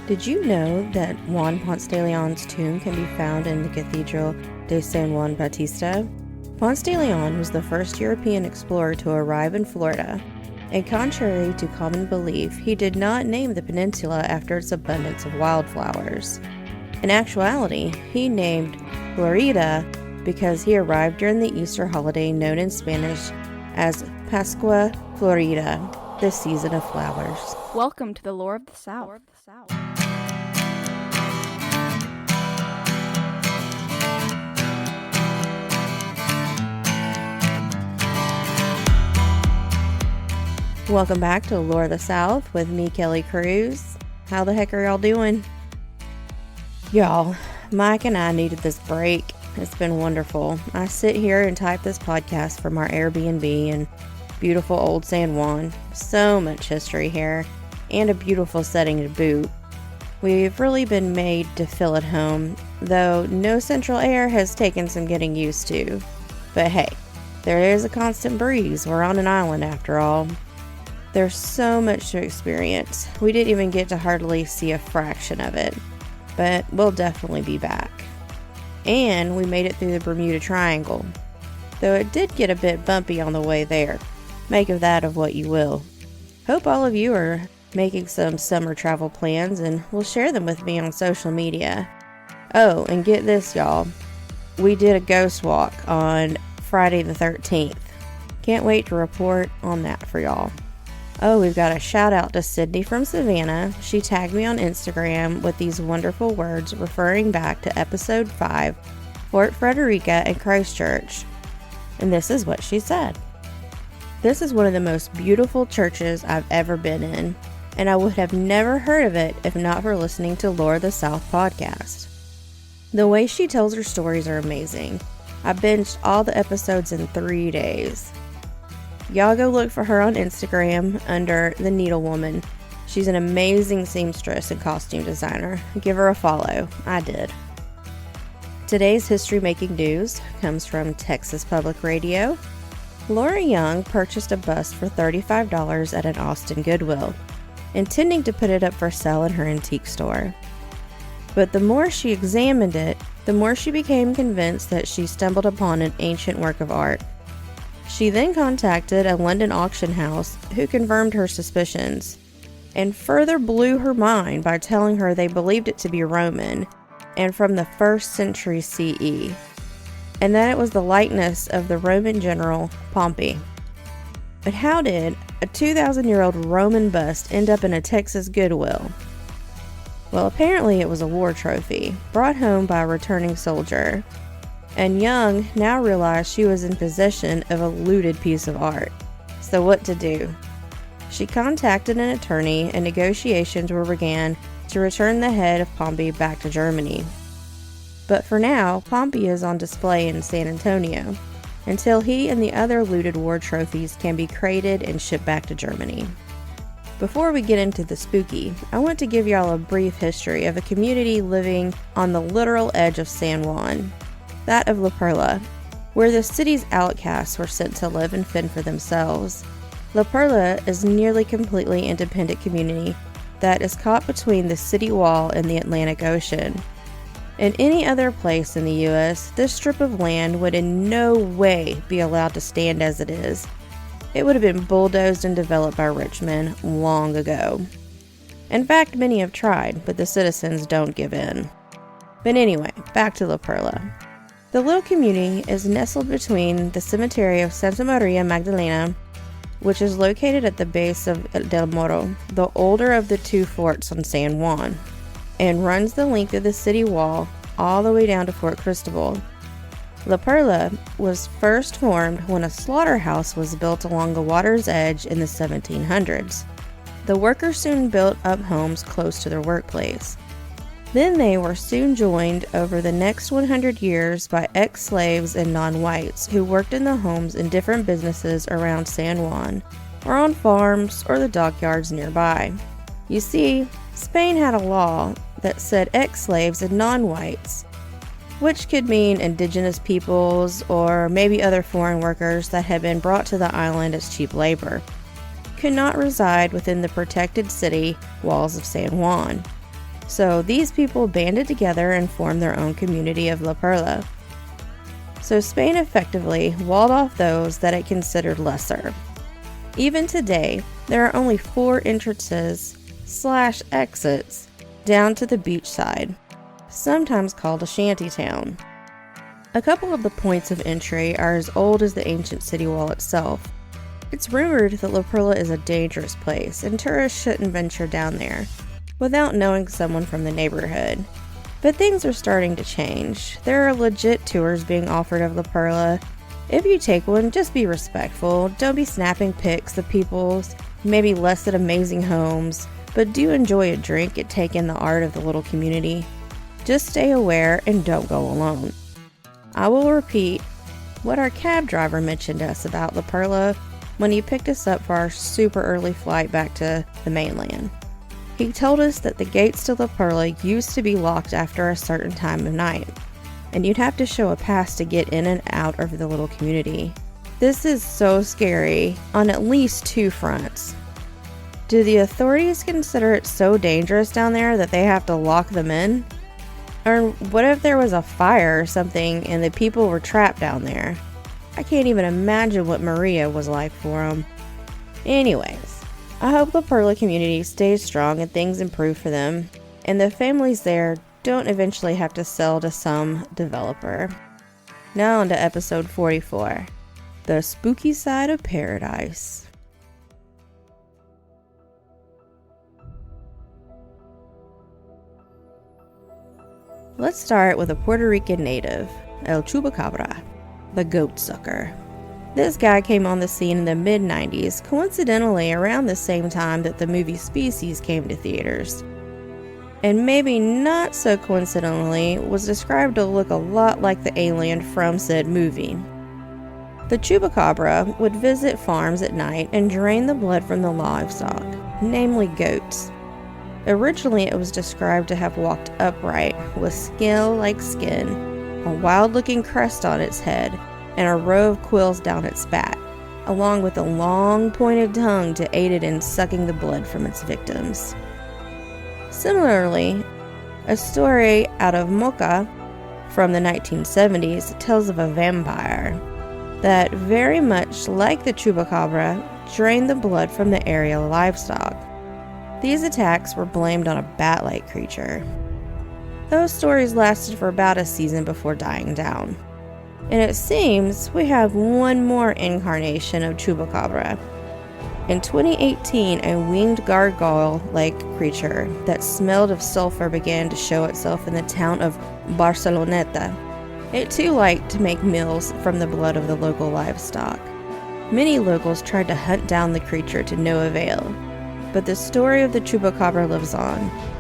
Did you know that Juan Ponce de Leon's tomb can be found in the Cathedral de San Juan Bautista? Ponce de Leon was the first European explorer to arrive in Florida, and contrary to common belief, he did not name the peninsula after its abundance of wildflowers. In actuality, he named Florida because he arrived during the Easter holiday known in Spanish as Pascua Florida, the season of flowers. Welcome to the Lore of the South. Welcome back to Lore of the South with me, Kelly Cruz. How the heck are y'all doing? Y'all, Mike and I needed this break. It's been wonderful. I sit here and type this podcast from our Airbnb in beautiful old San Juan. So much history here, and a beautiful setting to boot. We've really been made to feel at home, though no central air has taken some getting used to. But hey, there is a constant breeze. We're on an island after all. There's so much to experience. We didn't even get to hardly see a fraction of it, but we'll definitely be back. And we made it through the Bermuda Triangle, though it did get a bit bumpy on the way there. Make of that of what you will. Hope all of you are making some summer travel plans and will share them with me on social media. Oh, and get this, y'all. We did a ghost walk on Friday the 13th. Can't wait to report on that for y'all. Oh, we've got a shout out to Sydney from Savannah. She tagged me on Instagram with these wonderful words referring back to episode 5, Fort Frederica and Christchurch. And this is what she said. This is one of the most beautiful churches I've ever been in, and I would have never heard of it if not for listening to Lore of the South podcast. The way she tells her stories are amazing. I binged all the episodes in 3 days. Y'all go look for her on Instagram under The Needle Woman. She's an amazing seamstress and costume designer. Give her a follow. I did. Today's history-making news comes from Texas Public Radio. Laura Young purchased a bust for $35 at an Austin Goodwill, intending to put it up for sale in her antique store. But the more she examined it, the more she became convinced that she stumbled upon an ancient work of art. She then contacted a London auction house who confirmed her suspicions, and further blew her mind by telling her they believed it to be Roman and from the 1st century CE, and that it was the likeness of the Roman general Pompey. But how did a 2,000-year-old Roman bust end up in a Texas Goodwill? Well, apparently it was a war trophy, brought home by a returning soldier, and Young now realized she was in possession of a looted piece of art. So what to do? She contacted an attorney and negotiations were began to return the head of Pompey back to Germany. But for now, Pompey is on display in San Antonio, until he and the other looted war trophies can be crated and shipped back to Germany. Before we get into the spooky, I want to give y'all a brief history of a community living on the literal edge of San Juan, that of La Perla, where the city's outcasts were sent to live and fend for themselves. La Perla is a nearly completely independent community that is caught between the city wall and the Atlantic Ocean. In any other place in the U.S., this strip of land would in no way be allowed to stand as it is. It would have been bulldozed and developed by rich men long ago. In fact, many have tried, but the citizens don't give in. But anyway, back to La Perla. The little community is nestled between the cemetery of Santa Maria Magdalena, which is located at the base of Del Morro, the older of the two forts on San Juan, and runs the length of the city wall all the way down to Fort Cristobal. La Perla was first formed when a slaughterhouse was built along the water's edge in the 1700s. The workers soon built up homes close to their workplace. Then they were soon joined over the next 100 years by ex-slaves and non-whites who worked in the homes in different businesses around San Juan, or on farms or the dockyards nearby. You see, Spain had a law that said ex-slaves and non-whites, which could mean indigenous peoples or maybe other foreign workers that had been brought to the island as cheap labor, could not reside within the protected city walls of San Juan. So these people banded together and formed their own community of La Perla. So Spain effectively walled off those that it considered lesser. Even today, there are only 4 entrances/exits down to the beach side, sometimes called a shanty town. A couple of the points of entry are as old as the ancient city wall itself. It's rumored that La Perla is a dangerous place and tourists shouldn't venture down there without knowing someone from the neighborhood. But things are starting to change. There are legit tours being offered of La Perla. If you take one, just be respectful. Don't be snapping pics of people's maybe less than amazing homes, but do enjoy a drink and take in the art of the little community. Just stay aware and don't go alone. I will repeat what our cab driver mentioned to us about La Perla when he picked us up for our super early flight back to the mainland. He told us that the gates to La Perla used to be locked after a certain time of night, and you'd have to show a pass to get in and out of the little community. This is so scary on at least 2 fronts. Do the authorities consider it so dangerous down there that they have to lock them in? Or what if there was a fire or something and the people were trapped down there? I can't even imagine what Maria was like for them. Anyways, I hope the Perla community stays strong and things improve for them, and the families there don't eventually have to sell to some developer. Now on to episode 44, the spooky side of paradise. Let's start with a Puerto Rican native, El Chupacabra, the goat sucker. This guy came on the scene in the mid-90s, coincidentally around the same time that the movie Species came to theaters. And maybe not so coincidentally, was described to look a lot like the alien from said movie. The Chupacabra would visit farms at night and drain the blood from the livestock, namely goats. Originally, it was described to have walked upright, with scale like skin, a wild-looking crest on its head, and a row of quills down its back, along with a long pointed tongue to aid it in sucking the blood from its victims. Similarly, a story out of Mocha from the 1970s tells of a vampire that, very much like the Chupacabra, drained the blood from the area livestock. These attacks were blamed on a bat-like creature. Those stories lasted for about a season before dying down. And it seems we have one more incarnation of Chupacabra. In 2018, a winged gargoyle-like creature that smelled of sulfur began to show itself in the town of Barceloneta. It too liked to make meals from the blood of the local livestock. Many locals tried to hunt down the creature to no avail, but the story of the Chupacabra lives on,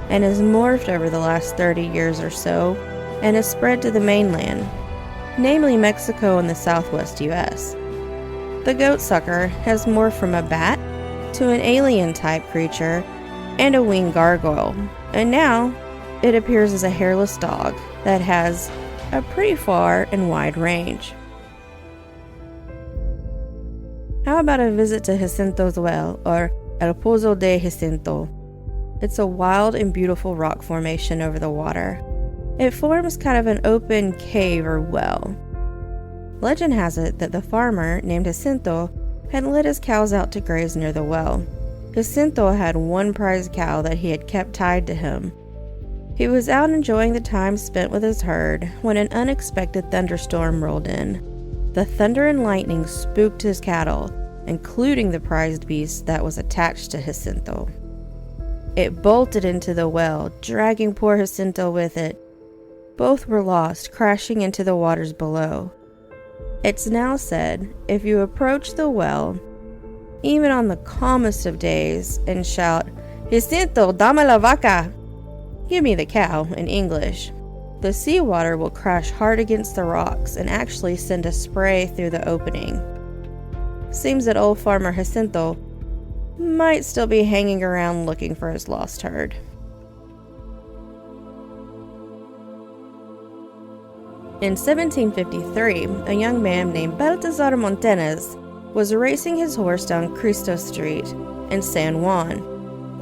and has morphed over the last 30 years or so, and has spread to the mainland, namely Mexico and the southwest US. The goat sucker has morphed from a bat to an alien-type creature and a winged gargoyle, and now it appears as a hairless dog that has a pretty far and wide range. How about a visit to Jacintos Well, or El Pozo de Jacinto? It's a wild and beautiful rock formation over the water. It forms kind of an open cave or well. Legend has it that the farmer named Jacinto had let his cows out to graze near the well. Jacinto had one prize cow that he had kept tied to him. He was out enjoying the time spent with his herd when an unexpected thunderstorm rolled in. The thunder and lightning spooked his cattle, including the prized beast that was attached to Jacinto. It bolted into the well, dragging poor Jacinto with it. Both were lost, crashing into the waters below. It's now said, if you approach the well, even on the calmest of days, and shout, "Jacinto, dame la vaca!" Give me the cow, in English, the seawater will crash hard against the rocks and actually send a spray through the opening. Seems that old farmer Jacinto might still be hanging around looking for his lost herd. In 1753, a young man named Baldazars was racing his horse down Cristo Street in San Juan,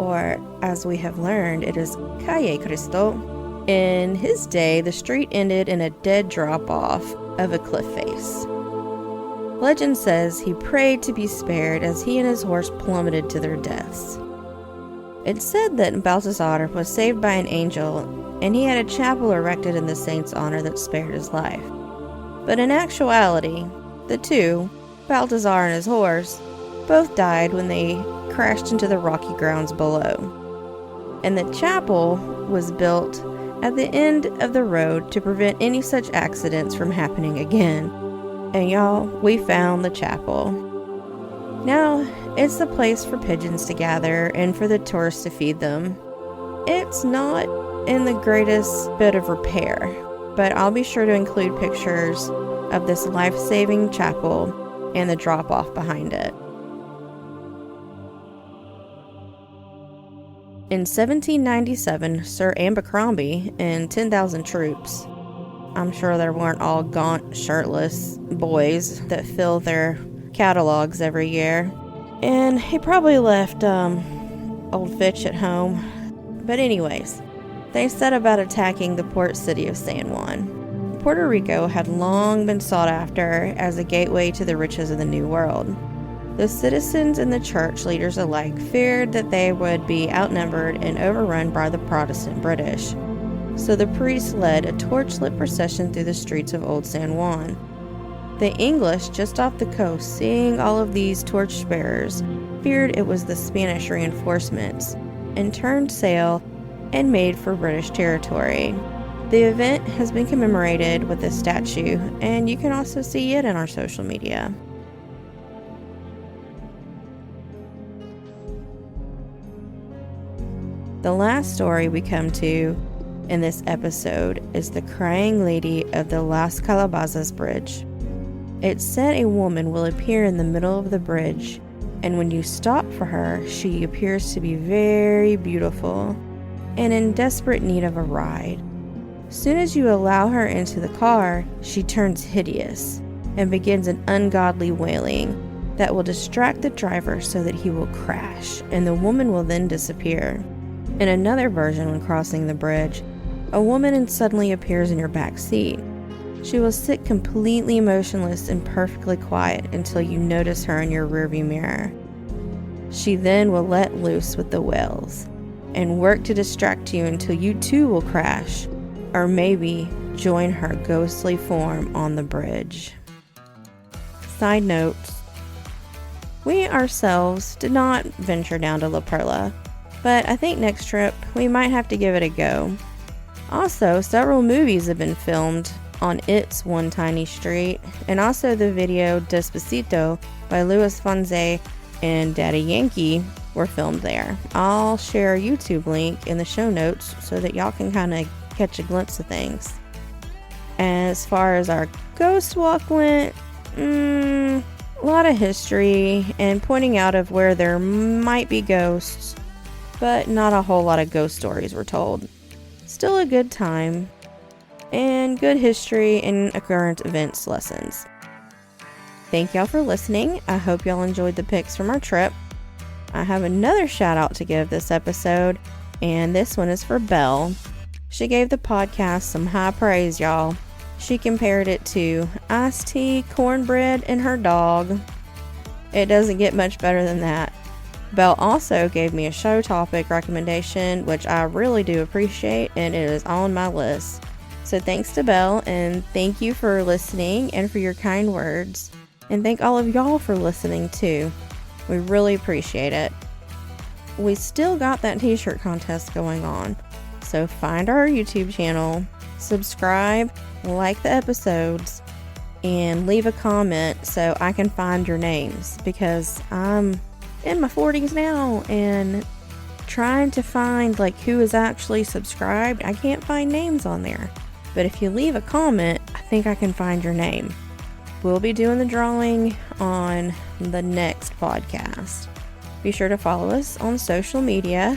or as we have learned, it is Calle Cristo. In his day, the street ended in a dead drop-off of a cliff face. Legend says he prayed to be spared as he and his horse plummeted to their deaths. It's said that Baldazar was saved by an angel, and he had a chapel erected in the saint's honor that spared his life. But in actuality, the two, Baldazar and his horse, both died when they crashed into the rocky grounds below. And the chapel was built at the end of the road to prevent any such accidents from happening again. And y'all, we found the chapel. Now, it's the place for pigeons to gather and for the tourists to feed them. It's not in the greatest bit of repair, but I'll be sure to include pictures of this life-saving chapel and the drop-off behind it. In 1797, Sir Abercrombie and 10,000 troops, I'm sure there weren't all gaunt, shirtless boys that fill their catalogs every year, and he probably left old Fitch at home. But anyways, they set about attacking the port city of San Juan. Puerto Rico had long been sought after as a gateway to the riches of the New World. The citizens and the church leaders alike feared that they would be outnumbered and overrun by the Protestant British. So the priests led a torchlit procession through the streets of Old San Juan. The English just off the coast, seeing all of these torchbearers, feared it was the Spanish reinforcements, and turned sail and made for British territory. The event has been commemorated with a statue, and you can also see it in our social media. The last story we come to in this episode is the crying lady of the Las Clabazas Bridge. It's said a woman will appear in the middle of the bridge, and when you stop for her, she appears to be very beautiful and in desperate need of a ride. Soon as you allow her into the car, she turns hideous and begins an ungodly wailing that will distract the driver so that he will crash, and the woman will then disappear. In another version, when crossing the bridge, a woman suddenly appears in your back seat. She will sit completely motionless and perfectly quiet until you notice her in your rearview mirror. She then will let loose with the wails and work to distract you until you too will crash, or maybe join her ghostly form on the bridge. Side notes: we ourselves did not venture down to La Perla, but I think next trip we might have to give it a go. Also, several movies have been filmed on its one tiny street, and also the video Despacito by Luis Fonsi and Daddy Yankee were filmed there. I'll share a YouTube link in the show notes so that y'all can kind of catch a glimpse of things. As far as our ghost walk went, a lot of history and pointing out of where there might be ghosts, but not a whole lot of ghost stories were told. Still a good time, and good history and current events lessons. Thank y'all for listening. I hope y'all enjoyed the pics from our trip. I have another shout out to give this episode, and this one is for Belle. She gave the podcast some high praise, y'all. She compared it to iced tea, cornbread, and her dog. It doesn't get much better than that. Belle also gave me a show topic recommendation, which I really do appreciate, and it is on my list. So thanks to Belle, and thank you for listening and for your kind words. And thank all of y'all for listening too. We really appreciate it. We still got that t-shirt contest going on. So find our YouTube channel, subscribe, like the episodes, and leave a comment so I can find your names, because I'm in my 40s now and trying to find who is actually subscribed. I can't find names on there. But if you leave a comment, I think I can find your name. We'll be doing the drawing on the next podcast. Be sure to follow us on social media.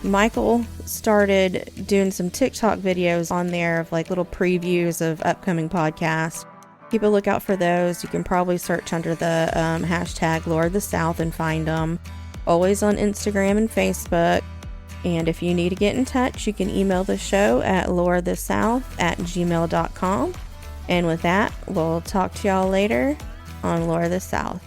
Michael started doing some TikTok videos on there of little previews of upcoming podcasts. Keep a lookout for those. You can probably search under the hashtag Lord of the South and find them. always on Instagram and Facebook. And if you need to get in touch, you can email the show at loreofthesouth@gmail.com. And with that, we'll talk to y'all later on Lore of the South.